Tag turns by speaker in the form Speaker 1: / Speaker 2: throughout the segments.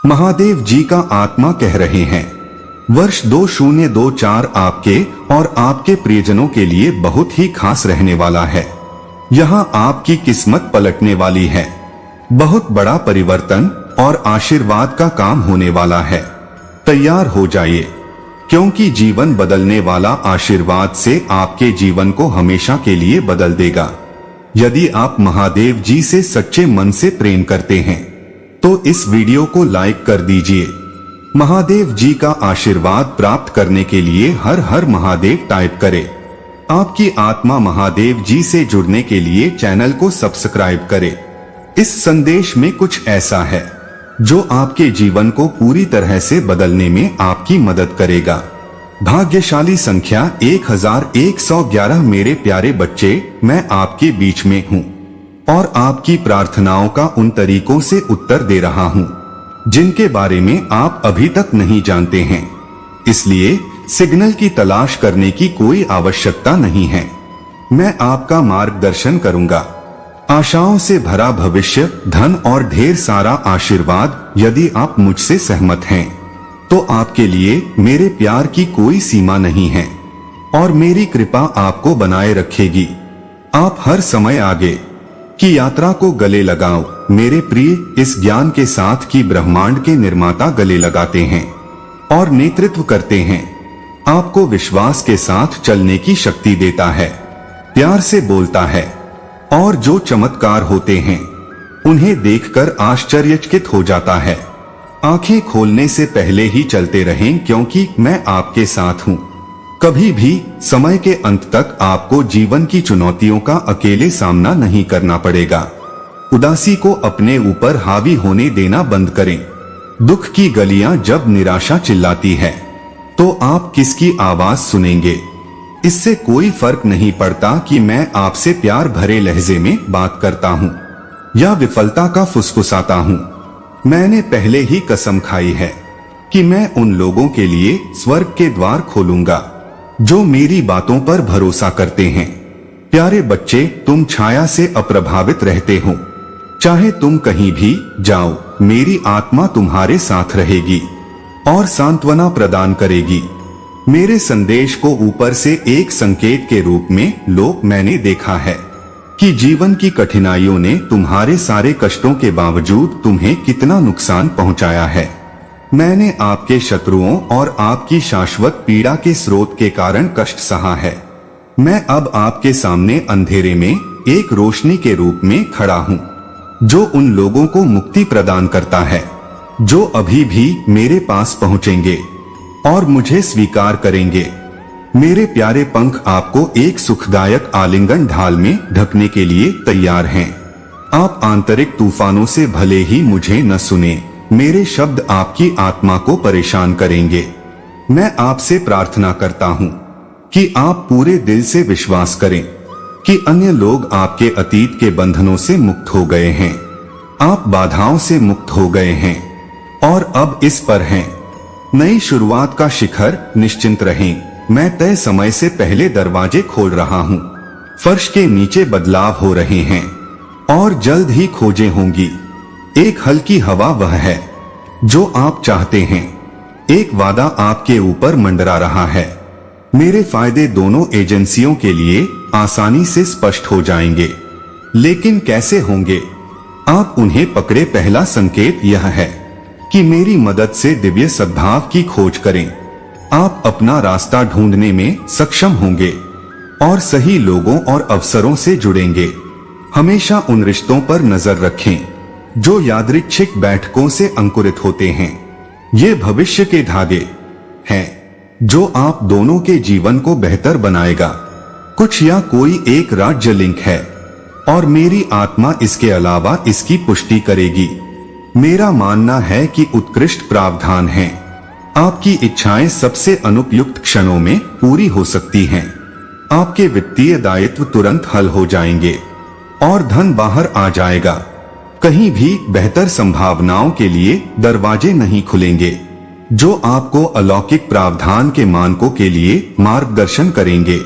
Speaker 1: महादेव जी का आत्मा कह रहे हैं, वर्ष 2024 आपके और आपके प्रियजनों के लिए बहुत ही खास रहने वाला है। यहाँ आपकी किस्मत पलटने वाली है। बहुत बड़ा परिवर्तन और आशीर्वाद का काम होने वाला है। तैयार हो जाइए, क्योंकि जीवन बदलने वाला आशीर्वाद से आपके जीवन को हमेशा के लिए बदल देगा। यदि आप महादेव जी से सच्चे मन से प्रेम करते हैं तो इस वीडियो को लाइक कर दीजिए। महादेव जी का आशीर्वाद प्राप्त करने के लिए हर हर महादेव टाइप करें। आपकी आत्मा महादेव जी से जुड़ने के लिए चैनल को सब्सक्राइब करें। इस संदेश में कुछ ऐसा है जो आपके जीवन को पूरी तरह से बदलने में आपकी मदद करेगा। भाग्यशाली संख्या 1111। मेरे प्यारे बच्चे, मैं आपके बीच में हूँ और आपकी प्रार्थनाओं का उन तरीकों से उत्तर दे रहा हूँ जिनके बारे में आप अभी तक नहीं जानते हैं। इसलिए सिग्नल की तलाश करने की कोई आवश्यकता नहीं है। मैं आपका मार्गदर्शन करूंगा। आशाओं से भरा भविष्य, धन और ढेर सारा आशीर्वाद। यदि आप मुझसे सहमत हैं तो आपके लिए मेरे प्यार की कोई सीमा नहीं है और मेरी कृपा आपको बनाए रखेगी। आप हर समय आगे की यात्रा को गले लगाओ। मेरे प्रिय, इस ज्ञान के साथ कि ब्रह्मांड के निर्माता गले लगाते हैं और नेतृत्व करते हैं, आपको विश्वास के साथ चलने की शक्ति देता है, प्यार से बोलता है और जो चमत्कार होते हैं उन्हें देखकर आश्चर्यचकित हो जाता है। आंखें खोलने से पहले ही चलते रहें, क्योंकि मैं आपके साथ हूँ। कभी भी समय के अंत तक आपको जीवन की चुनौतियों का अकेले सामना नहीं करना पड़ेगा। उदासी को अपने ऊपर हावी होने देना बंद करें। दुख की गलियां जब निराशा चिल्लाती है तो आप किसकी आवाज सुनेंगे? इससे कोई फर्क नहीं पड़ता कि मैं आपसे प्यार भरे लहजे में बात करता हूँ या विफलता का फुसफुसाता हूँ। मैंने पहले ही कसम खाई है कि मैं उन लोगों के लिए स्वर्ग के द्वार खोलूंगा जो मेरी बातों पर भरोसा करते हैं। प्यारे बच्चे, तुम छाया से अप्रभावित रहते हो। चाहे तुम कहीं भी जाओ, मेरी आत्मा तुम्हारे साथ रहेगी और सांत्वना प्रदान करेगी। मेरे संदेश को ऊपर से एक संकेत के रूप में लो। मैंने देखा है कि जीवन की कठिनाइयों ने तुम्हारे सारे कष्टों के बावजूद तुम्हें कितना नुकसान पहुंचाया है। मैंने आपके शत्रुओं और आपकी शाश्वत पीड़ा के स्रोत के कारण कष्ट सहा है। मैं अब आपके सामने अंधेरे में एक रोशनी के रूप में खड़ा हूँ जो उन लोगों को मुक्ति प्रदान करता है जो अभी भी मेरे पास पहुँचेंगे और मुझे स्वीकार करेंगे। मेरे प्यारे पंख आपको एक सुखदायक आलिंगन ढाल में ढकने के लिए तैयार हैं। आप आंतरिक तूफानों से भले ही मुझे न सुने, मेरे शब्द आपकी आत्मा को परेशान करेंगे। मैं आपसे प्रार्थना करता हूँ कि आप पूरे दिल से विश्वास करें कि अन्य लोग आपके अतीत के बंधनों से मुक्त हो गए हैं। आप बाधाओं से मुक्त हो गए हैं और अब इस पर हैं नई शुरुआत का शिखर। निश्चिंत रहें, मैं तय समय से पहले दरवाजे खोल रहा हूँ। फर्श के नीचे बदलाव हो रहे हैं और जल्द ही खोजें होंगी। एक हल्की हवा वह है जो आप चाहते हैं। एक वादा आपके ऊपर मंडरा रहा है। मेरे फायदे दोनों एजेंसियों के लिए आसानी से स्पष्ट हो जाएंगे, लेकिन कैसे होंगे? आप उन्हें पकड़े। पहला संकेत यह है कि मेरी मदद से दिव्य सद्भाव की खोज करें। आप अपना रास्ता ढूंढने में सक्षम होंगे और सही लोगों और अवसरों से जुड़ेंगे। हमेशा उन रिश्तों पर नजर रखें जो यादृच्छिक बैठकों से अंकुरित होते हैं। ये भविष्य के धागे हैं जो आप दोनों के जीवन को बेहतर बनाएगा। कुछ या कोई एक राज्य लिंक है और मेरी आत्मा इसके अलावा इसकी पुष्टि करेगी। मेरा मानना है कि उत्कृष्ट प्रावधान है। आपकी इच्छाएं सबसे अनुपयुक्त क्षणों में पूरी हो सकती हैं। आपके वित्तीय दायित्व तुरंत हल हो जाएंगे और धन बाहर आ जाएगा। कहीं भी बेहतर संभावनाओं के लिए दरवाजे नहीं खुलेंगे जो आपको अलौकिक प्रावधान के मानकों के लिए मार्गदर्शन करेंगे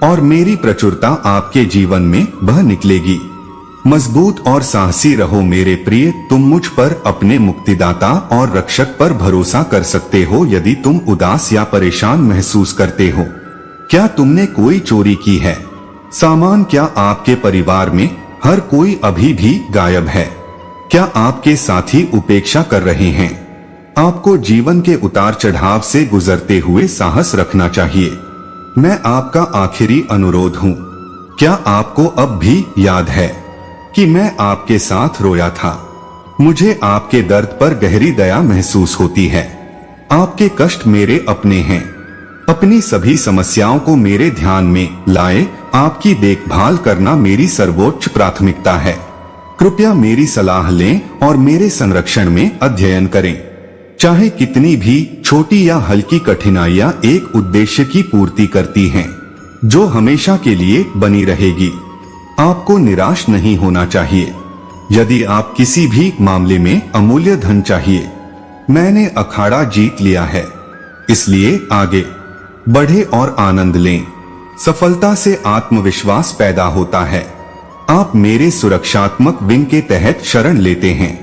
Speaker 1: और मेरी प्रचुरता आपके जीवन में बह निकलेगी। मजबूत और साहसी रहो मेरे प्रिय। तुम मुझ पर, अपने मुक्तिदाता और रक्षक पर भरोसा कर सकते हो। यदि तुम उदास या परेशान महसूस करते हो, क्या तुमने कोई चोरी की है? सामान, क्या आपके परिवार में हर कोई अभी भी गायब है? क्या आपके साथी उपेक्षा कर रहे हैं? आपको जीवन के उतार चढ़ाव से गुजरते हुए साहस रखना चाहिए। मैं आपका आखिरी अनुरोध हूँ। क्या आपको अब भी याद है कि मैं आपके साथ रोया था? मुझे आपके दर्द पर गहरी दया महसूस होती है। आपके कष्ट मेरे अपने हैं। अपनी सभी समस्याओं को मेरे ध्यान में लाए। आपकी देखभाल करना मेरी सर्वोच्च प्राथमिकता है। कृपया मेरी सलाह लें और मेरे संरक्षण में अध्ययन करें। चाहे कितनी भी छोटी या हल्की कठिनाइयां एक उद्देश्य की पूर्ति करती हैं, जो हमेशा के लिए बनी रहेगी। आपको निराश नहीं होना चाहिए। यदि आप किसी भी मामले में अमूल्य धन चाहिए, मैंने अखाड़ा जीत लिया है। इसलिए आगे बढ़े और आनंद लें। सफलता से आत्मविश्वास पैदा होता है। आप मेरे सुरक्षात्मक विंग के तहत शरण लेते हैं,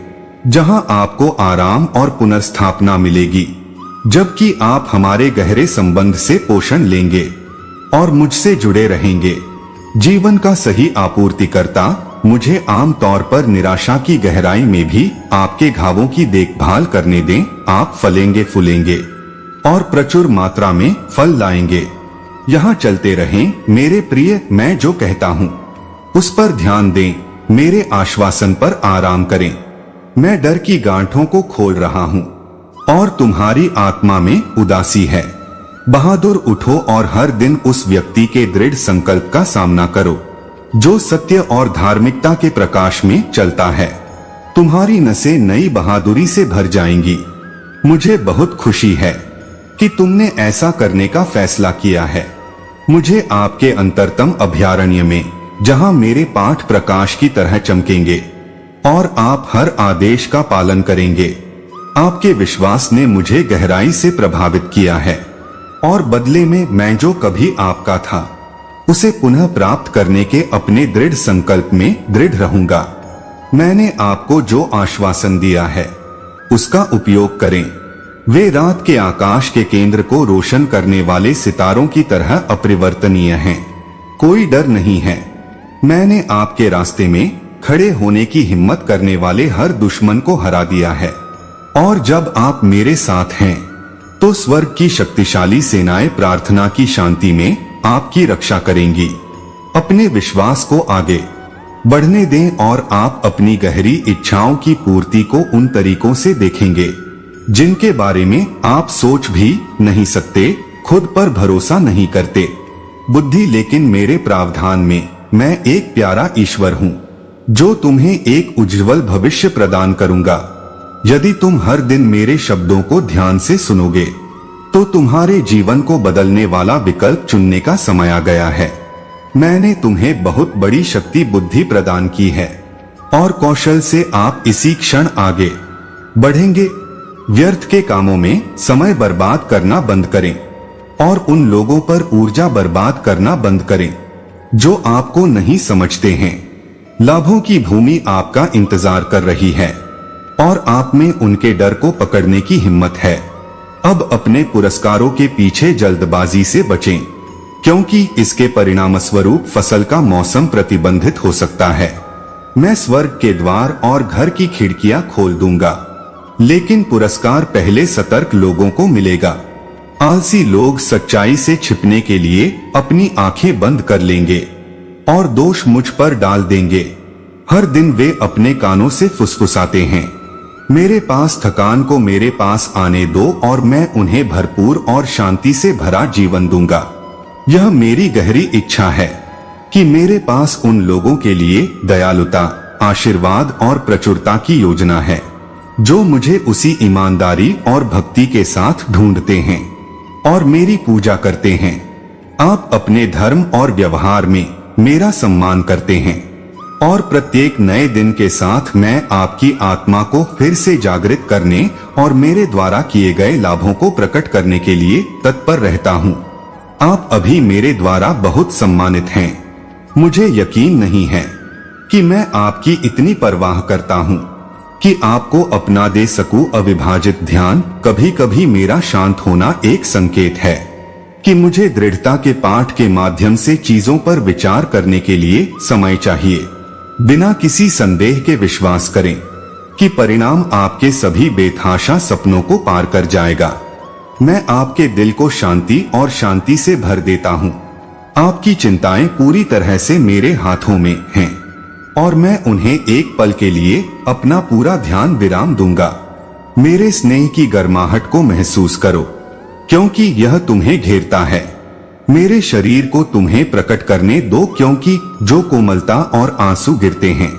Speaker 1: जहां आपको आराम और पुनर्स्थापना मिलेगी, जबकि आप हमारे गहरे संबंध से पोषण लेंगे और मुझसे जुड़े रहेंगे। जीवन का सही आपूर्तिकर्ता मुझे आमतौर पर निराशा की गहराई में भी आपके घावों की देखभाल करने दें। आप फलेंगे, फूलेंगे और प्रचुर मात्रा में फल लाएंगे। यहाँ चलते रहें मेरे प्रिय। मैं जो कहता हूँ उस पर ध्यान दें। मेरे आश्वासन पर आराम करें। मैं डर की गांठों को खोल रहा हूँ और तुम्हारी आत्मा में उदासी है। बहादुर उठो और हर दिन उस व्यक्ति के दृढ़ संकल्प का सामना करो, जो सत्य और धार्मिकता के प्रकाश में चलता है। तुम्हारी नसें नई बहादुरी से भर जाएंगी। मुझे बहुत खुशी है कि तुमने ऐसा करने का फैसला किया है। मुझे आपके अंतरतम अभयारण्य में, जहां मेरे पाठ प्रकाश की तरह चमकेंगे और आप हर आदेश का पालन करेंगे। आपके विश्वास ने मुझे गहराई से प्रभावित किया है और बदले में मैं जो कभी आपका था, उसे पुनः प्राप्त करने के अपने दृढ़ संकल्प में दृढ़ रहूंगा। मैंने आपको जो आश्वासन दिया है, उसका उपयोग करें। वे रात के आकाश के केंद्र को रोशन करने वाले सितारों की तरह अपरिवर्तनीय हैं। कोई डर नहीं है। मैंने आपके रास्ते में खड़े होने की हिम्मत करने वाले हर दुश्मन को हरा दिया है। और जब आप मेरे साथ हैं, तो स्वर्ग की शक्तिशाली सेनाएं प्रार्थना की शांति में आपकी रक्षा करेंगी। अपने विश्वास को आगे बढ़ने दें और आप अपनी गहरी इच्छाओं की पूर्ति को उन तरीकों से देखेंगे जिनके बारे में आप सोच भी नहीं सकते। खुद पर भरोसा नहीं करते बुद्धि, लेकिन मेरे प्रावधान में मैं एक प्यारा ईश्वर हूँ जो तुम्हें एक उज्जवल भविष्य प्रदान करूंगा। यदि तुम हर दिन मेरे शब्दों को ध्यान से सुनोगे, तो तुम्हारे जीवन को बदलने वाला विकल्प चुनने का समय आ गया है। मैंने तुम्हें बहुत बड़ी शक्ति बुद्धि प्रदान की है और कौशल से आप इसी क्षण आगे बढ़ेंगे। व्यर्थ के कामों में समय बर्बाद करना बंद करें और उन लोगों पर ऊर्जा बर्बाद करना बंद करें जो आपको नहीं समझते हैं। लाभों की भूमि आपका इंतजार कर रही है और आप में उनके डर को पकड़ने की हिम्मत है। अब अपने पुरस्कारों के पीछे जल्दबाजी से बचें, क्योंकि इसके परिणामस्वरूप फसल का मौसम प्रतिबंधित हो सकता है। मैं स्वर्ग के द्वार और घर की खिड़कियां खोल दूंगा, लेकिन पुरस्कार पहले सतर्क लोगों को मिलेगा। आलसी लोग सच्चाई से छिपने के लिए अपनी आंखें बंद कर लेंगे और दोष मुझ पर डाल देंगे। हर दिन वे अपने कानों से फुसफुसाते हैं। मेरे पास थकान को मेरे पास आने दो और मैं उन्हें भरपूर और शांति से भरा जीवन दूंगा। यह मेरी गहरी इच्छा है कि मेरे पास उन लोगों के लिए दयालुता, आशीर्वाद और प्रचुरता की योजना है जो मुझे उसी ईमानदारी और भक्ति के साथ ढूंढते हैं और मेरी पूजा करते हैं। आप अपने धर्म और व्यवहार में मेरा सम्मान करते हैं और प्रत्येक नए दिन के साथ मैं आपकी आत्मा को फिर से जागृत करने और मेरे द्वारा किए गए लाभों को प्रकट करने के लिए तत्पर रहता हूँ। आप अभी मेरे द्वारा बहुत सम्मानित हैं। मुझे यकीन नहीं है कि मैं आपकी इतनी परवाह करता हूँ कि आपको अपना दे सकूं। अविभाजित ध्यान कभी कभी मेरा शांत होना एक संकेत है कि मुझे दृढ़ता के पाठ के माध्यम से चीजों पर विचार करने के लिए समय चाहिए। बिना किसी संदेह के विश्वास करें कि परिणाम आपके सभी बेतहाशा सपनों को पार कर जाएगा। मैं आपके दिल को शांति और शांति से भर देता हूँ। आपकी चिंताएं पूरी तरह से मेरे हाथों में हैं और मैं उन्हें एक पल के लिए अपना पूरा ध्यान विराम दूंगा। मेरे स्नेह की गर्माहट को महसूस करो, क्योंकि यह तुम्हें घेरता है। मेरे शरीर को तुम्हें प्रकट करने दो, क्योंकि जो कोमलता और आंसू गिरते हैं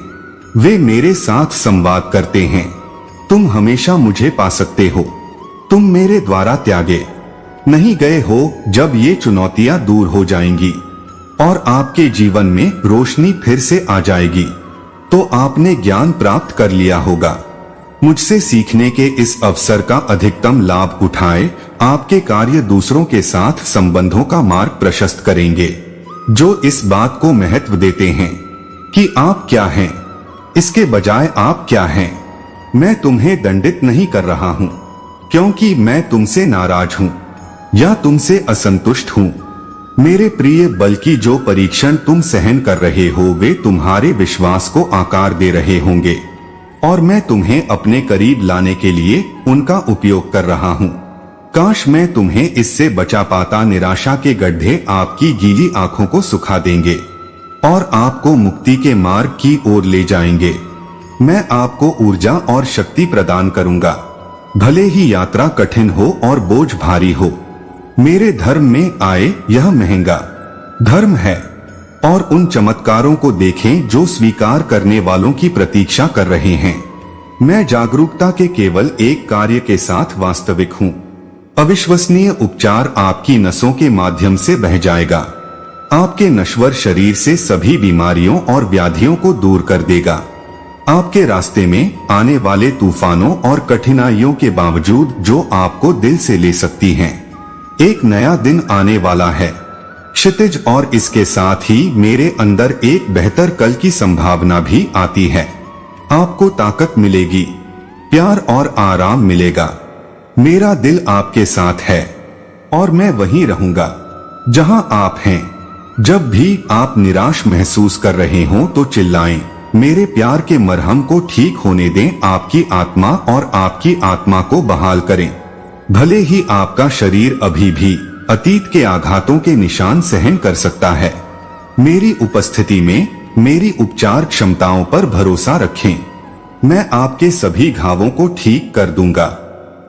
Speaker 1: वे मेरे साथ संवाद करते हैं। तुम हमेशा मुझे पा सकते हो। तुम मेरे द्वारा त्यागे नहीं गए हो। जब ये चुनौतियां दूर हो जाएंगी और आपके जीवन में रोशनी फिर से आ जाएगी, तो आपने ज्ञान प्राप्त कर लिया होगा। मुझसे सीखने के इस अवसर का अधिकतम लाभ उठाए। आपके कार्य दूसरों के साथ संबंधों का मार्ग प्रशस्त करेंगे, जो इस बात को महत्व देते हैं कि आप क्या हैं, इसके बजाय आप क्या हैं। मैं तुम्हें दंडित नहीं कर रहा हूं, क्योंकि मैं तुमसे नाराज हूं या तुमसे असंतुष्ट हूं। मेरे प्रिय, बल्कि जो परीक्षण तुम सहन कर रहे हो वे तुम्हारे विश्वास को आकार दे रहे होंगे और मैं तुम्हें अपने करीब लाने के लिए उनका उपयोग कर रहा हूं। काश मैं तुम्हें इससे बचा पाता। निराशा के गड्ढे आपकी गीली आंखों को सुखा देंगे और आपको मुक्ति के मार्ग की ओर ले जाएंगे। मैं आपको ऊर्जा और शक्ति प्रदान करूंगा, भले ही यात्रा कठिन हो और बोझ भारी हो। मेरे धर्म में आए, यह महंगा धर्म है, और उन चमत्कारों को देखें जो स्वीकार करने वालों की प्रतीक्षा कर रहे हैं। मैं जागरूकता के केवल एक कार्य के साथ वास्तविक हूँ। अविश्वसनीय उपचार आपकी नसों के माध्यम से बह जाएगा, आपके नश्वर शरीर से सभी बीमारियों और व्याधियों को दूर कर देगा। आपके रास्ते में आने वाले तूफानों और कठिनाइयों के बावजूद जो आपको दिल से ले सकती हैं, एक नया दिन आने वाला है क्षितिज, और इसके साथ ही मेरे अंदर एक बेहतर कल की संभावना भी आती है। आपको ताकत मिलेगी, प्यार और आराम मिलेगा। मेरा दिल आपके साथ है और मैं वहीं रहूंगा जहां आप हैं। जब भी आप निराश महसूस कर रहे हो तो चिल्लाएं, मेरे प्यार के मरहम को ठीक होने दें। आपकी आत्मा और आपकी आत्मा को बहाल करें। भले ही आपका शरीर अभी भी अतीत के आघातों के निशान सहन कर सकता है, मेरी उपस्थिति में मेरी उपचार क्षमताओं पर भरोसा रखें। मैं आपके सभी घावों को ठीक कर दूंगा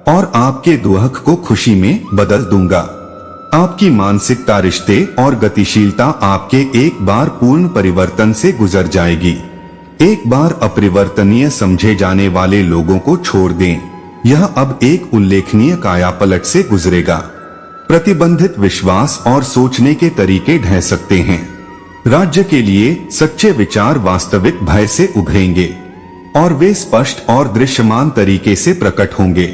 Speaker 1: और आपके दुख को खुशी में बदल दूंगा। आपकी मानसिकता, रिश्ते और गतिशीलता आपके एक बार पूर्ण परिवर्तन से गुजर जाएगी। एक बार अपरिवर्तनीय समझे जाने वाले लोगों को छोड़ दें, यह अब एक उल्लेखनीय कायापलट से गुजरेगा। प्रतिबंधित विश्वास और सोचने के तरीके ढह सकते हैं। राज्य के लिए सच्चे विचार वास्तविक भय से उभरेंगे और वे स्पष्ट और दृश्यमान तरीके से प्रकट होंगे।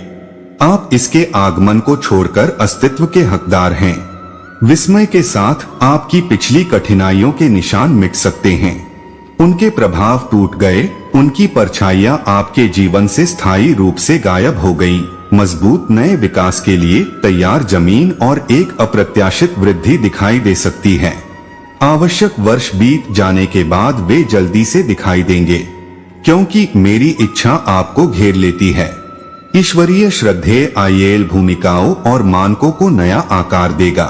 Speaker 1: आप इसके आगमन को छोड़कर अस्तित्व के हकदार हैं। विस्मय के साथ आपकी पिछली कठिनाइयों के निशान मिट सकते हैं। उनके प्रभाव टूट गए, उनकी परछाइयां आपके जीवन से स्थायी रूप से गायब हो गईं। मजबूत नए विकास के लिए तैयार जमीन और एक अप्रत्याशित वृद्धि दिखाई दे सकती है। आवश्यक वर्ष बीत जाने के बाद वे जल्दी से दिखाई देंगे, क्योंकि मेरी इच्छा आपको घेर लेती है। ईश्वरीय श्रद्धेय आयेल भूमिकाओं और मानकों को नया आकार देगा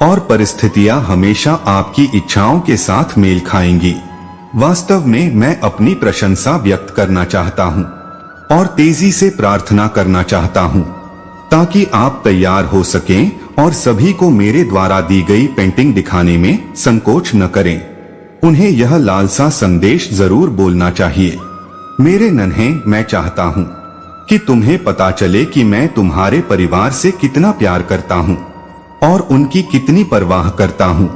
Speaker 1: और परिस्थितियां हमेशा आपकी इच्छाओं के साथ मेल खाएंगी। वास्तव में मैं अपनी प्रशंसा व्यक्त करना चाहता हूं और तेजी से प्रार्थना करना चाहता हूं, ताकि आप तैयार हो सकें और सभी को मेरे द्वारा दी गई पेंटिंग दिखाने में संकोच न करें। उन्हें यह लालसा संदेश जरूर बोलना चाहिए। मेरे नन्हे, मैं चाहता हूं कि तुम्हें पता चले कि मैं तुम्हारे परिवार से कितना प्यार करता हूं और उनकी कितनी परवाह करता हूं।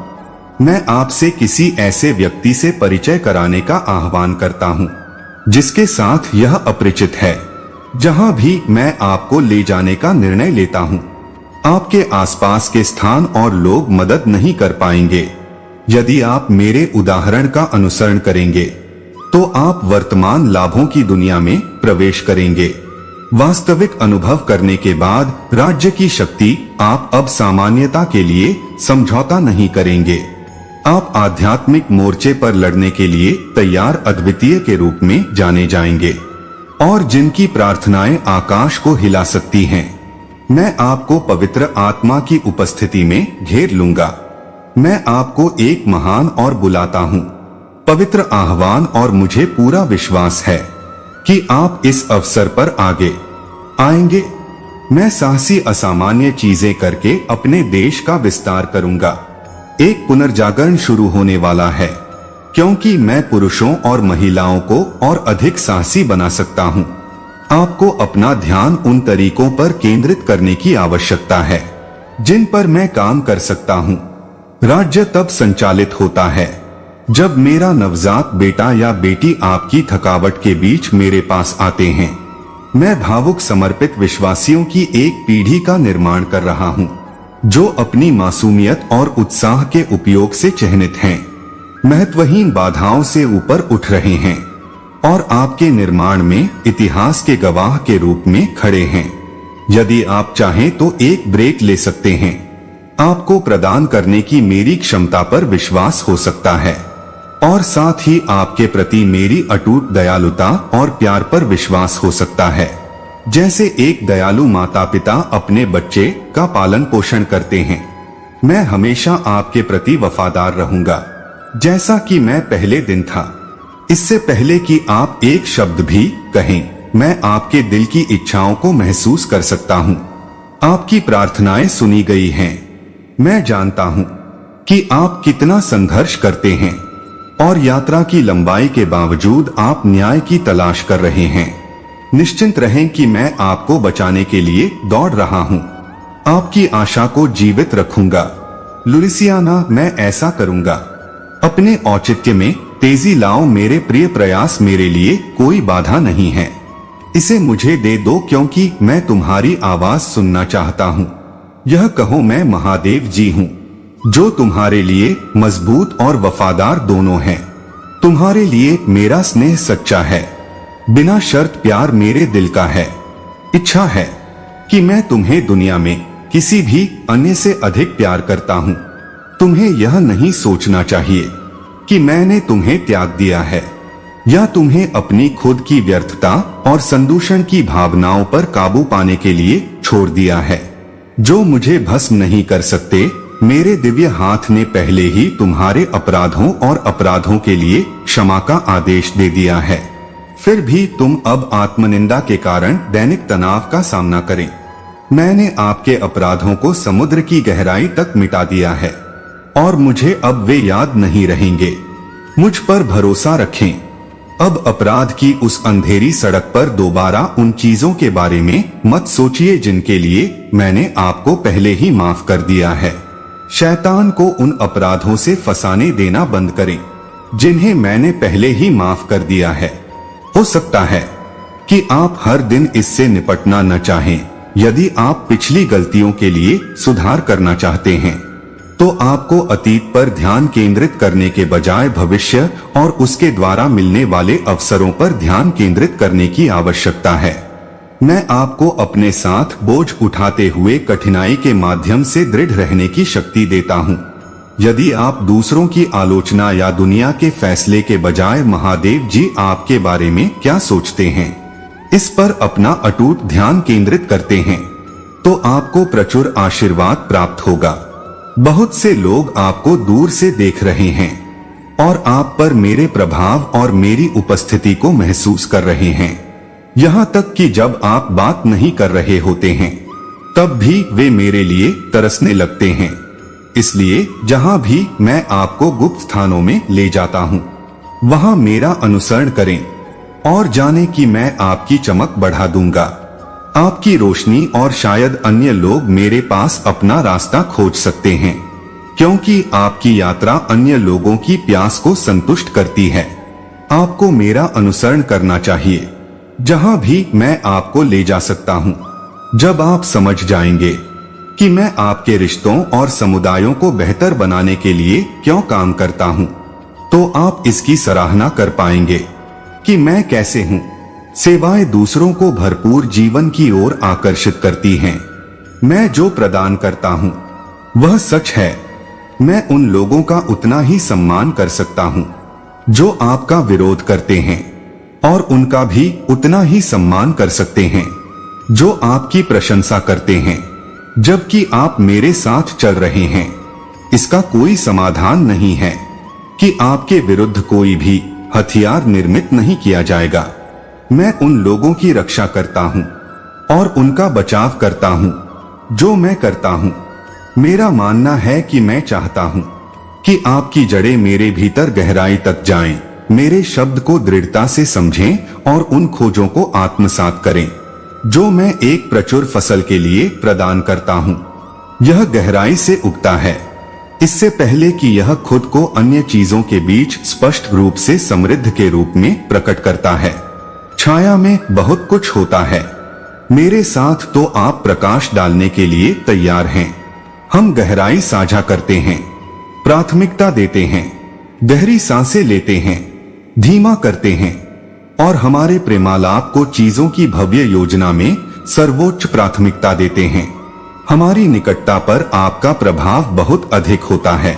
Speaker 1: मैं आपसे किसी ऐसे व्यक्ति से परिचय कराने का आह्वान करता हूं जिसके साथ यह अपरिचित है। जहां भी मैं आपको ले जाने का निर्णय लेता हूं, आपके आसपास के स्थान और लोग मदद नहीं कर पाएंगे यदि आप मेरे उदाहरण का अनुसरण करेंगे। तो आप वर्तमान लाभों की दुनिया में प्रवेश करेंगे। वास्तविक अनुभव करने के बाद राज्य की शक्ति आप अब सामान्यता के लिए समझौता नहीं करेंगे। आप आध्यात्मिक मोर्चे पर लड़ने के लिए तैयार अद्वितीय के रूप में जाने जाएंगे और जिनकी प्रार्थनाएं आकाश को हिला सकती हैं। मैं आपको पवित्र आत्मा की उपस्थिति में घेर लूंगा। मैं आपको एक महान और बुलाता हूँ पवित्र आह्वान और मुझे पूरा विश्वास है कि आप इस अवसर पर आगे आएंगे। मैं साहसी असामान्य चीजें करके अपने देश का विस्तार करूंगा। एक पुनर्जागरण शुरू होने वाला है क्योंकि मैं पुरुषों और महिलाओं को और अधिक साहसी बना सकता हूं। आपको अपना ध्यान उन तरीकों पर केंद्रित करने की आवश्यकता है जिन पर मैं काम कर सकता हूं। राज्य तब संचालित होता है जब मेरा नवजात बेटा या बेटी आपकी थकावट के बीच मेरे पास आते हैं। मैं भावुक समर्पित विश्वासियों की एक पीढ़ी का निर्माण कर रहा हूं जो अपनी मासूमियत और उत्साह के उपयोग से चिन्हित हैं, महत्वहीन बाधाओं से ऊपर उठ रहे हैं और आपके निर्माण में इतिहास के गवाह के रूप में खड़े हैं। यदि आप चाहें तो एक ब्रेक ले सकते हैं। आपको प्रदान करने की मेरी क्षमता पर विश्वास हो सकता है और साथ ही आपके प्रति मेरी अटूट दयालुता और प्यार पर विश्वास हो सकता है। जैसे एक दयालु माता पिता अपने बच्चे का पालन पोषण करते हैं, मैं हमेशा आपके प्रति वफादार रहूंगा जैसा कि मैं पहले दिन था। इससे पहले कि आप एक शब्द भी कहें, मैं आपके दिल की इच्छाओं को महसूस कर सकता हूं। आपकी प्रार्थनाएं सुनी गई हैं। मैं जानता हूं कि आप कितना संघर्ष करते हैं और यात्रा की लंबाई के बावजूद आप न्याय की तलाश कर रहे हैं। निश्चिंत रहें कि मैं आपको बचाने के लिए दौड़ रहा हूं। आपकी आशा को जीवित रखूंगा। लुइसियाना, मैं ऐसा करूंगा। अपने औचित्य में तेजी लाओ। मेरे प्रिय प्रयास मेरे लिए कोई बाधा नहीं है। इसे मुझे दे दो क्योंकि मैं तुम्हारी आवाज सुनना चाहता हूँ। यह कहो, मैं महादेव जी हूँ जो तुम्हारे लिए मजबूत और वफादार दोनों हैं। तुम्हारे लिए मेरा स्नेह सच्चा है। बिना शर्त प्यार मेरे दिल का है। इच्छा है कि मैं तुम्हें दुनिया में किसी भी अन्य से अधिक प्यार करता हूँ। तुम्हें यह नहीं सोचना चाहिए कि मैंने तुम्हें त्याग दिया है या तुम्हें अपनी खुद की व्यर्थता और संदूषण की भावनाओं पर काबू पाने के लिए छोड़ दिया है। जो मुझे भस्म नहीं कर सकते, मेरे दिव्य हाथ ने पहले ही तुम्हारे अपराधों और अपराधों के लिए क्षमा का आदेश दे दिया है। फिर भी तुम अब आत्मनिंदा के कारण दैनिक तनाव का सामना करें। मैंने आपके अपराधों को समुद्र की गहराई तक मिटा दिया है और मुझे अब वे याद नहीं रहेंगे। मुझ पर भरोसा रखें। अब अपराध की उस अंधेरी सड़क पर दोबारा उन चीजों के बारे में मत सोचिए जिनके लिए मैंने आपको पहले ही माफ कर दिया है। शैतान को उन अपराधों से फंसाने देना बंद करें जिन्हें मैंने पहले ही माफ कर दिया है। हो सकता है कि आप हर दिन इससे निपटना न चाहें। यदि आप पिछली गलतियों के लिए सुधार करना चाहते हैं तो आपको अतीत पर ध्यान केंद्रित करने के बजाय भविष्य और उसके द्वारा मिलने वाले अवसरों पर ध्यान केंद्रित करने की आवश्यकता है। मैं आपको अपने साथ बोझ उठाते हुए कठिनाई के माध्यम से दृढ़ रहने की शक्ति देता हूँ। यदि आप दूसरों की आलोचना या दुनिया के फैसले के बजाय महादेव जी आपके बारे में क्या सोचते हैं, इस पर अपना अटूट ध्यान केंद्रित करते हैं, तो आपको प्रचुर आशीर्वाद प्राप्त होगा। बहुत से लोग आपको दूर से देख रहे हैं और आप पर मेरे प्रभाव और मेरी उपस्थिति को महसूस कर रहे हैं। यहाँ तक कि जब आप बात नहीं कर रहे होते हैं तब भी वे मेरे लिए तरसने लगते हैं। इसलिए जहाँ भी मैं आपको गुप्त स्थानों में ले जाता हूँ, वहाँ मेरा अनुसरण करें और जाने कि मैं आपकी चमक बढ़ा दूंगा, आपकी रोशनी, और शायद अन्य लोग मेरे पास अपना रास्ता खोज सकते हैं क्योंकि आपकी यात्रा अन्य लोगों की प्यास को संतुष्ट करती है। आपको मेरा अनुसरण करना चाहिए जहां भी मैं आपको ले जा सकता हूं। जब आप समझ जाएंगे कि मैं आपके रिश्तों और समुदायों को बेहतर बनाने के लिए क्यों काम करता हूं, तो आप इसकी सराहना कर पाएंगे कि मैं कैसे हूँ। सेवाएं दूसरों को भरपूर जीवन की ओर आकर्षित करती हैं। मैं जो प्रदान करता हूँ वह सच है। मैं उन लोगों का उतना ही सम्मान कर सकता हूँ जो आपका विरोध करते हैं, और उनका भी उतना ही सम्मान कर सकते हैं जो आपकी प्रशंसा करते हैं, जबकि आप मेरे साथ चल रहे हैं। इसका कोई समाधान नहीं है कि आपके विरुद्ध कोई भी हथियार निर्मित नहीं किया जाएगा। मैं उन लोगों की रक्षा करता हूँ और उनका बचाव करता हूँ जो मैं करता हूँ। मेरा मानना है कि मैं चाहता हूँ कि आपकी जड़ें मेरे भीतर गहराई तक जाएं, मेरे शब्द को दृढ़ता से समझें और उन खोजों को आत्मसात करें जो मैं एक प्रचुर फसल के लिए प्रदान करता हूँ। यह गहराई से उगता है, इससे पहले कि यह खुद को अन्य चीजों के बीच स्पष्ट रूप से समृद्ध के रूप में प्रकट करता है। छाया में बहुत कुछ होता है। मेरे साथ तो आप प्रकाश डालने के लिए तैयार हैं। हम गहराई साझा करते हैं, प्राथमिकता देते हैं, गहरी सांसें लेते हैं, धीमा करते हैं और हमारे प्रेमालाप को चीजों की भव्य योजना में सर्वोच्च प्राथमिकता देते हैं। हमारी निकटता पर आपका प्रभाव बहुत अधिक होता है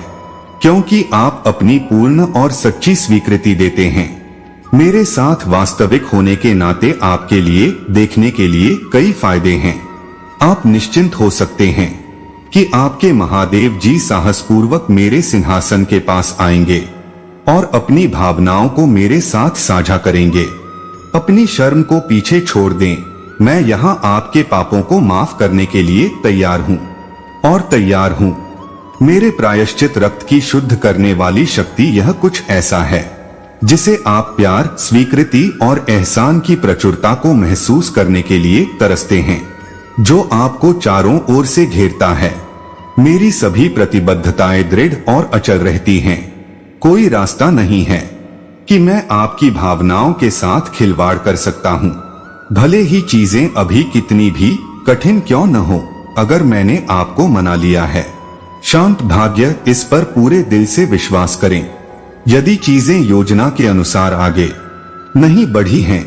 Speaker 1: क्योंकि आप अपनी पूर्ण और सच्ची स्वीकृति देते हैं। मेरे साथ वास्तविक होने के नाते आपके लिए देखने के लिए कई फायदे हैं। आप निश्चिंत हो सकते हैं कि आपके महादेव जी साहसपूर्वक मेरे सिंहासन के पास आएंगे और अपनी भावनाओं को मेरे साथ साझा करेंगे। अपनी शर्म को पीछे छोड़ दें। मैं यहाँ आपके पापों को माफ करने के लिए तैयार हूँ और तैयार हूँ। मेरे प्रायश्चित रक्त की शुद्ध करने वाली शक्ति यह कुछ ऐसा है जिसे आप प्यार, स्वीकृति और एहसान की प्रचुरता को महसूस करने के लिए तरसते हैं, जो आपको चारों ओर से घेरता है। मेरी सभी प्रतिबद्धताएं दृढ़ और अचल रहती हैं। कोई रास्ता नहीं है कि मैं आपकी भावनाओं के साथ खिलवाड़ कर सकता हूँ, भले ही चीजें अभी कितनी भी कठिन क्यों न हो। अगर मैंने आपको मना लिया है, शांत भाग्य, इस पर पूरे दिल से विश्वास करें। यदि चीजें योजना के अनुसार आगे नहीं बढ़ी हैं,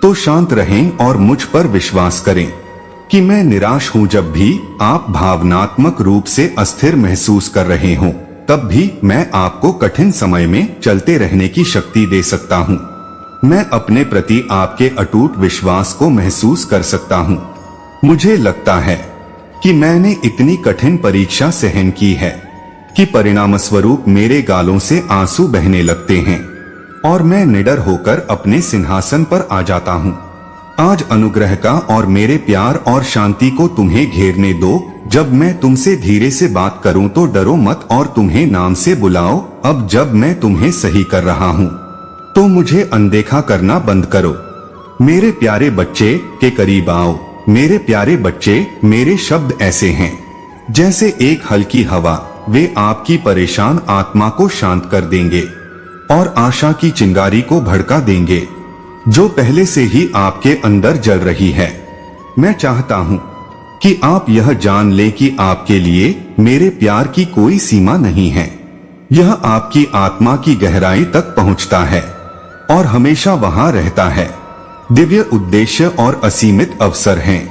Speaker 1: तो शांत रहें और मुझ पर विश्वास करें कि मैं निराश हूं। जब भी आप भावनात्मक रूप से अस्थिर महसूस कर रहे हों, तब भी मैं आपको कठिन समय में चलते रहने की शक्ति दे सकता हूं। मैं अपने प्रति आपके अटूट विश्वास को महसूस कर सकता हूं। मुझे लगता है कि मैंने इतनी कठिन परीक्षा सहन की है कि परिणामस्वरूप मेरे गालों से आंसू बहने लगते हैं और मैं निडर होकर अपने सिंहासन पर आ जाता हूँ। आज अनुग्रह का और मेरे प्यार और शांति को तुम्हें घेरने दो। जब मैं तुमसे धीरे से बात करूं तो डरो मत और तुम्हें नाम से बुलाओ। अब जब मैं तुम्हें सही कर रहा हूं तो मुझे अनदेखा करना बंद करो। मेरे प्यारे बच्चे के करीब आओ। मेरे प्यारे बच्चे, मेरे शब्द ऐसे हैं जैसे एक हल्की हवा। वे आपकी परेशान आत्मा को शांत कर देंगे और आशा की चिंगारी को भड़का देंगे जो पहले से ही आपके अंदर जल रही है। मैं चाहता हूं कि आप यह जान लें कि आपके लिए मेरे प्यार की कोई सीमा नहीं है। यह आपकी आत्मा की गहराई तक पहुंचता है और हमेशा वहां रहता है। दिव्य उद्देश्य और असीमित अवसर हैं।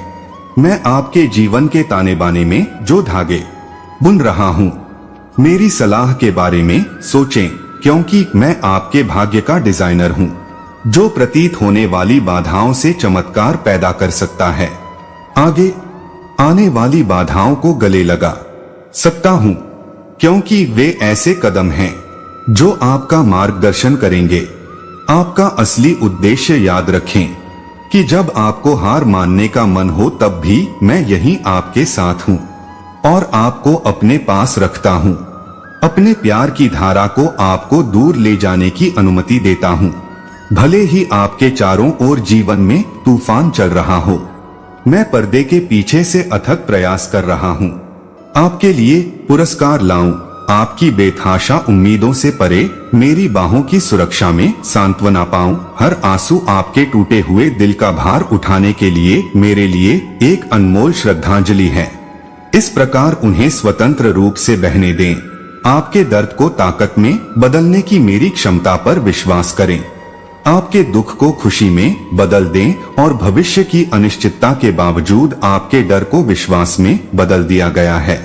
Speaker 1: मैं आपके जीवन के ताने बाने में जो धागे बुन रहा हूं, मेरी सलाह के बारे में सोचें, क्योंकि मैं आपके भाग्य का डिजाइनर हूं जो प्रतीत होने वाली बाधाओं से चमत्कार पैदा कर सकता है। आगे आने वाली बाधाओं को गले लगा सकता हूं क्योंकि वे ऐसे कदम हैं जो आपका मार्गदर्शन करेंगे। आपका असली उद्देश्य याद रखें कि जब आपको हार मानने का मन हो तब भी मैं यहीं आपके साथ हूं और आपको अपने पास रखता हूं। अपने प्यार की धारा को आपको दूर ले जाने की अनुमति देता हूं। भले ही आपके चारों ओर जीवन में तूफान चल रहा हो, मैं पर्दे के पीछे से अथक प्रयास कर रहा हूँ आपके लिए पुरस्कार लाऊं। आपकी बेतहाशा उम्मीदों से परे मेरी बाहों की सुरक्षा में सांत्वना पाऊं। हर आंसू आपके टूटे हुए दिल का भार उठाने के लिए मेरे लिए एक अनमोल श्रद्धांजलि है। इस प्रकार उन्हें स्वतंत्र रूप से बहने दें। आपके दर्द को ताकत में बदलने की मेरी क्षमता पर विश्वास करें। आपके दुख को खुशी में बदल दें और भविष्य की अनिश्चितता के बावजूद आपके डर को विश्वास में बदल दिया गया है।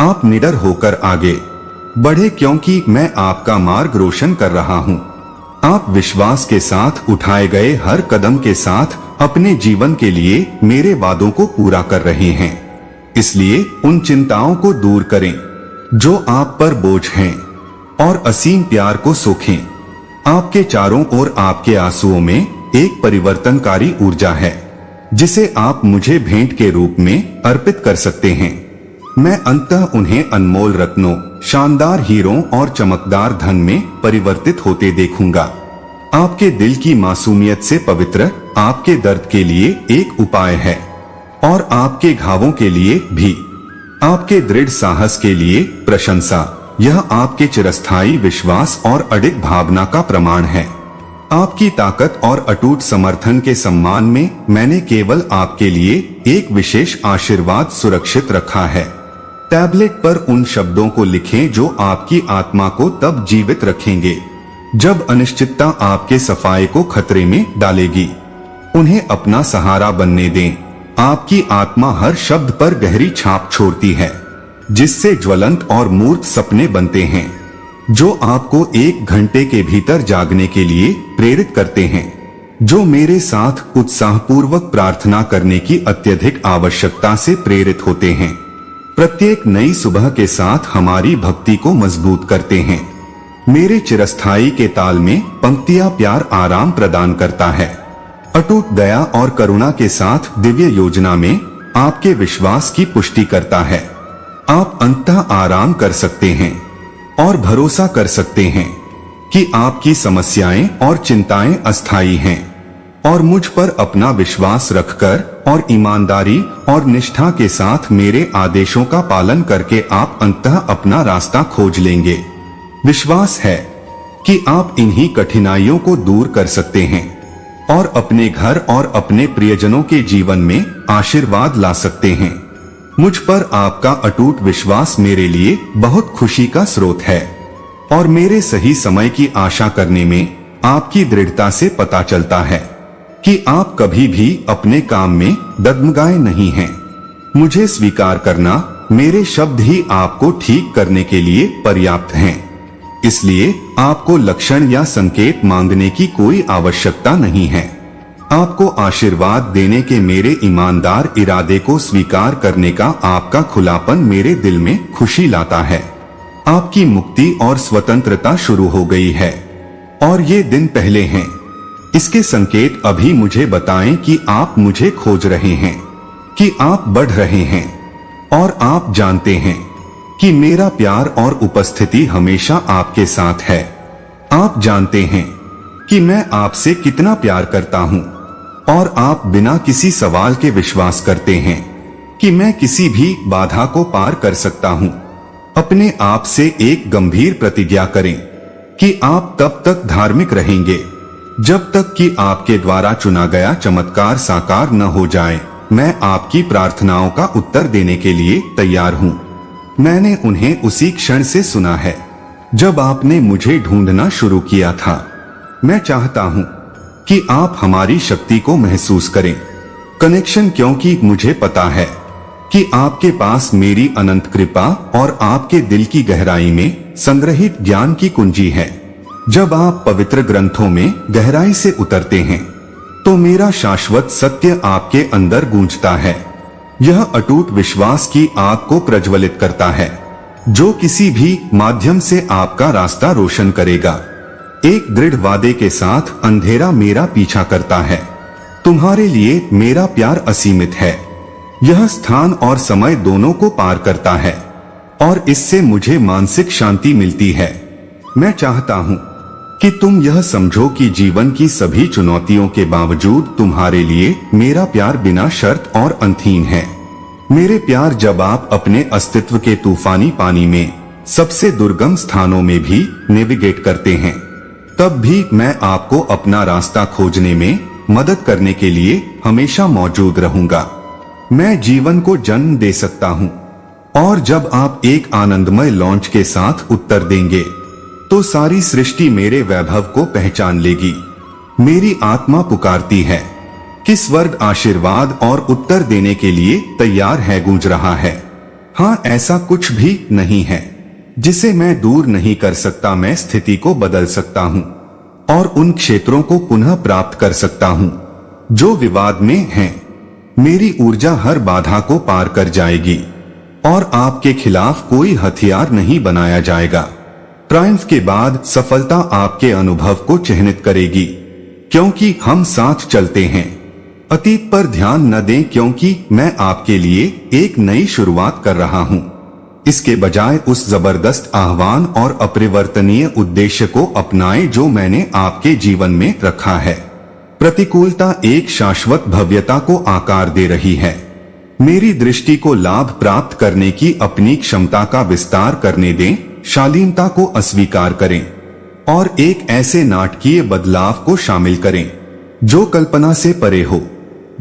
Speaker 1: आप निडर होकर आगे बढ़े क्योंकि मैं आपका मार्ग रोशन कर रहा हूँ। आप विश्वास के साथ उठाए गए हर कदम के साथ अपने जीवन के लिए मेरे वादों को पूरा कर रहे हैं। इसलिए उन चिंताओं को दूर करें जो आप पर बोझ हैं और असीम प्यार को सोखें। आपके चारों ओर आपके आंसुओं में एक परिवर्तनकारी ऊर्जा है जिसे आप मुझे भेंट के रूप में अर्पित कर सकते हैं। मैं अंततः उन्हें अनमोल रत्नों, शानदार हीरों और चमकदार धन में परिवर्तित होते देखूंगा। आपके दिल की मासूमियत से पवित्र आपके दर्द के लिए एक उपाय है और आपके घावों के लिए भी आपके दृढ़ साहस के लिए प्रशंसा। यह आपके चिरस्थायी विश्वास और अडिग भावना का प्रमाण है। आपकी ताकत और अटूट समर्थन के सम्मान में मैंने केवल आपके लिए एक विशेष आशीर्वाद सुरक्षित रखा है। टैबलेट पर उन शब्दों को लिखें जो आपकी आत्मा को तब जीवित रखेंगे जब अनिश्चितता आपके सफाई को खतरे में डालेगी। उन्हें अपना सहारा बनने दें। आपकी आत्मा हर शब्द पर गहरी छाप छोड़ती है जिससे ज्वलंत और मूर्त सपने बनते हैं जो आपको 1 घंटे के भीतर जागने के लिए प्रेरित करते हैं, जो मेरे साथ उत्साहपूर्वक प्रार्थना करने की अत्यधिक आवश्यकता से प्रेरित होते हैं। प्रत्येक नई सुबह के साथ हमारी भक्ति को मजबूत करते हैं। मेरे चिरस्थायी के ताल में पंक्तियां प्यार आराम प्रदान करता है। अटूट दया और करुणा के साथ दिव्य योजना में आपके विश्वास की पुष्टि करता है। आप अंततः आराम कर सकते हैं और भरोसा कर सकते हैं कि आपकी समस्याएं और चिंताएं अस्थायी हैं और मुझ पर अपना विश्वास रखकर और ईमानदारी और निष्ठा के साथ मेरे आदेशों का पालन करके आप अंततः अपना रास्ता खोज लेंगे। विश्वास है कि आप इन्हीं कठिनाइयों को दूर कर सकते हैं और अपने घर और अपने प्रियजनों के जीवन में आशीर्वाद ला सकते हैं। मुझ पर आपका अटूट विश्वास मेरे लिए बहुत खुशी का स्रोत है और मेरे सही समय की आशा करने में आपकी दृढ़ता से पता चलता है कि आप कभी भी अपने काम में डगमगाए नहीं हैं। मुझे स्वीकार करना, मेरे शब्द ही आपको ठीक करने के लिए पर्याप्त हैं। इसलिए आपको लक्षण या संकेत मांगने की कोई आवश्यकता नहीं है। आपको आशीर्वाद देने के मेरे ईमानदार इरादे को स्वीकार करने का आपका खुलापन मेरे दिल में खुशी लाता है। आपकी मुक्ति और स्वतंत्रता शुरू हो गई है और ये दिन पहले हैं। इसके संकेत अभी मुझे बताएं कि आप मुझे खोज रहे हैं, कि आप बढ़ रहे हैं और आप जानते हैं कि मेरा प्यार और उपस्थिति हमेशा आपके साथ है। आप जानते हैं कि मैं आपसे कितना प्यार करता हूं और आप बिना किसी सवाल के विश्वास करते हैं कि मैं किसी भी बाधा को पार कर सकता हूं। अपने आप से एक गंभीर प्रतिज्ञा करें कि आप तब तक धार्मिक रहेंगे जब तक कि आपके द्वारा चुना गया चमत्कार साकार न हो जाए। मैं आपकी प्रार्थनाओं का उत्तर देने के लिए तैयार हूं। मैंने उन्हें उसी क्षण से सुना है जब आपने मुझे ढूंढना शुरू किया था। मैं चाहता हूं कि आप हमारी शक्ति को महसूस करें, कनेक्शन, क्योंकि मुझे पता है कि आपके पास मेरी अनंत कृपा और आपके दिल की गहराई में संग्रहित ज्ञान की कुंजी है। जब आप पवित्र ग्रंथों में गहराई से उतरते हैं तो मेरा शाश्वत सत्य आपके अंदर गूंजता है। यह अटूट विश्वास की आग को प्रज्वलित करता है जो किसी भी माध्यम से आपका रास्ता रोशन करेगा। एक दृढ़ वादे के साथ अंधेरा मेरा पीछा करता है। तुम्हारे लिए मेरा प्यार असीमित है। यह स्थान और समय दोनों को पार करता है और इससे मुझे मानसिक शांति मिलती है। मैं चाहता हूं कि तुम यह समझो कि जीवन की सभी चुनौतियों के बावजूद तुम्हारे लिए मेरा प्यार बिना शर्त और अंतहीन है। मेरे प्यार, जब आप अपने अस्तित्व के तूफानी पानी में सबसे दुर्गम स्थानों में भी नेविगेट करते हैं, तब भी मैं आपको अपना रास्ता खोजने में मदद करने के लिए हमेशा मौजूद रहूंगा। मैं जीवन को जन्म दे सकता हूं और जब आप एक आनंदमय लॉन्च के साथ उत्तर देंगे तो सारी सृष्टि मेरे वैभव को पहचान लेगी। मेरी आत्मा पुकारती है कि स्वर्ग आशीर्वाद और उत्तर देने के लिए तैयार है, गूंज रहा है। हाँ, ऐसा कुछ भी नहीं है जिसे मैं दूर नहीं कर सकता। मैं स्थिति को बदल सकता हूँ और उन क्षेत्रों को पुनः प्राप्त कर सकता हूँ जो विवाद में हैं। मेरी ऊर्जा हर बाधा को पार कर जाएगी और आपके खिलाफ कोई हथियार नहीं बनाया जाएगा। ट्रायम्फ के बाद सफलता आपके अनुभव को चिह्नित करेगी, क्योंकि हम साथ चलते हैं। अतीत पर ध्यान न दें, क्योंकि मैं आपके लिए एक नई शुरुआत कर रहा हूं। इसके बजाय उस जबरदस्त आह्वान और अपरिवर्तनीय उद्देश्य को अपनाएं जो मैंने आपके जीवन में रखा है। प्रतिकूलता एक शाश्वत भव्यता को आकार दे रही है। मेरी दृष्टि को लाभ प्राप्त करने की अपनी क्षमता का विस्तार करने दें। शालीनता को अस्वीकार करें और एक ऐसे नाटकीय बदलाव को शामिल करें जो कल्पना से परे हो।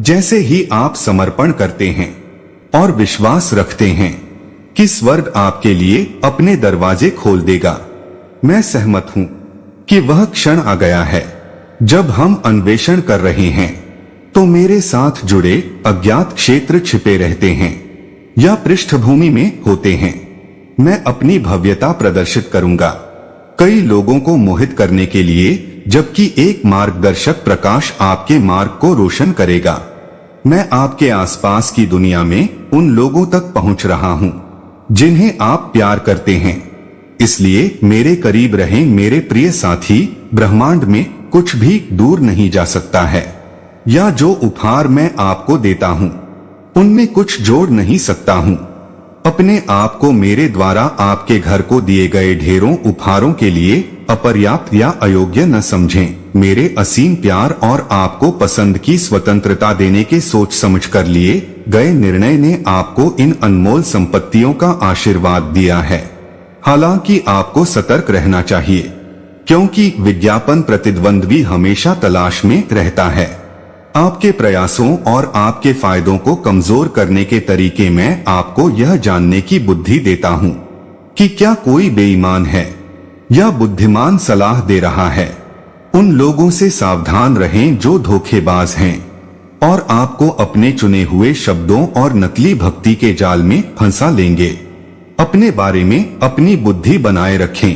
Speaker 1: जैसे ही आप समर्पण करते हैं और विश्वास रखते हैं कि स्वर्ग आपके लिए अपने दरवाजे खोल देगा, मैं सहमत हूं कि वह क्षण आ गया है जब हम अन्वेषण कर रहे हैं तो मेरे साथ जुड़े अज्ञात क्षेत्र छिपे रहते हैं या पृष्ठभूमि में होते हैं। मैं अपनी भव्यता प्रदर्शित करूंगा कई लोगों को मोहित करने के लिए, जबकि एक मार्गदर्शक प्रकाश आपके मार्ग को रोशन करेगा। मैं आपके आसपास की दुनिया में उन लोगों तक पहुंच रहा हूं जिन्हें आप प्यार करते हैं। इसलिए मेरे करीब रहें मेरे प्रिय साथी। ब्रह्मांड में कुछ भी दूर नहीं जा सकता है, या जो उपहार मैं आपको देता हूं उनमें कुछ जोड़ नहीं सकता हूं। अपने आप को मेरे द्वारा आपके घर को दिए गए ढेरों उपहारों के लिए अपर्याप्त या अयोग्य न समझें। मेरे असीम प्यार और आपको पसंद की स्वतंत्रता देने के सोच समझ कर लिए गए निर्णय ने आपको इन अनमोल संपत्तियों का आशीर्वाद दिया है। हालांकि आपको सतर्क रहना चाहिए, क्योंकि विज्ञापन प्रतिद्वंद्वी हमेशा तलाश में रहता है। आपके प्रयासों और आपके फायदों को कमजोर करने के तरीके में आपको यह जानने की बुद्धि देता हूं कि क्या कोई बेईमान है या बुद्धिमान सलाह दे रहा है। उन लोगों से सावधान रहें जो धोखेबाज हैं और आपको अपने चुने हुए शब्दों और नकली भक्ति के जाल में फंसा लेंगे। अपने बारे में अपनी बुद्धि बनाए रखें